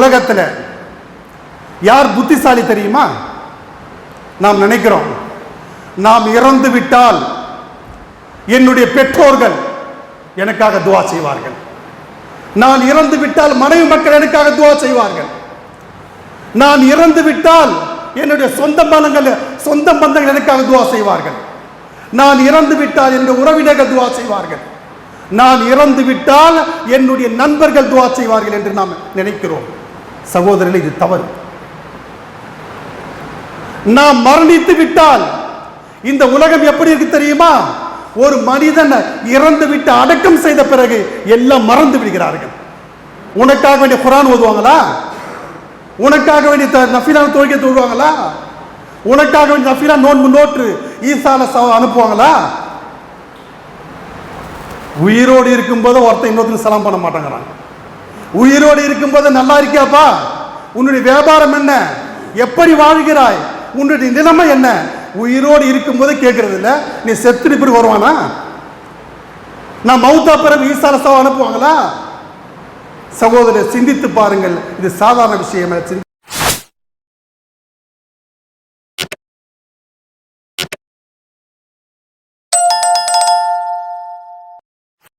உலகத்தில் யார் புத்திசாலி தெரியுமா? நாம் நினைக்கிறோம், நாம் இறந்து விட்டால் என்னுடைய பெற்றோர்கள் எனக்காக துவா செய்வார்கள், நான் இறந்து விட்டால் மனைவி மக்கள் எனக்காக துவா செய்வார்கள், நான் இறந்து விட்டால் என்னுடைய சொந்த பந்தங்கள் எனக்காக துவா செய்வார்கள், நான் இறந்து விட்டால் என்னுடைய உறவினர்கள் துவா செய்வார்கள், நான் இறந்து விட்டால் என்னுடைய நண்பர்கள் துவா செய்வார்கள் என்று நாம் நினைக்கிறோம். சகோதரர்களே, இது தவறு. நாம் மரணித்து விட்டால் இந்த உலகம் எப்படி இருக்கு தெரியுமா? ஒரு மனிதன் இறந்து விட்டு அடக்கம் செய்த பிறகு எல்லாம் மறந்து விடுகிறார்கள். உனக்காக வேண்டிய குர்ஆன் ஓதுவாங்களா? உனக்காக வேண்டிய நஃபிலா தொழுகை தொழுவாங்களா? உனக்காக வேண்டிய நஃபிலா நோன்பு நோற்று ஈசால அனுப்புவாங்களா? உயிரோடு இருக்கும்போது ஒருத்தன் இன்னொருத்தருக்கு சலாம் பண்ண மாட்டாங்கிறாங்க. உயிரோடு இருக்கும்போது நல்லா இருக்கியாப்பா, உன்னுடைய வியாபாரம் என்ன, எப்படி வாழ்கிறாய், உன்னுடைய நிலைமை என்ன, உயிரோடு இருக்கும்போது கேட்கறது இல்லை. நீ செத்துட்டு பிறகு வருவானா? நான் மௌத்தா பிறகு ஈசால அனுப்புவாங்களா? சகோதரர், சிந்தித்து பாருங்கள். இது சாதாரண விஷயம்.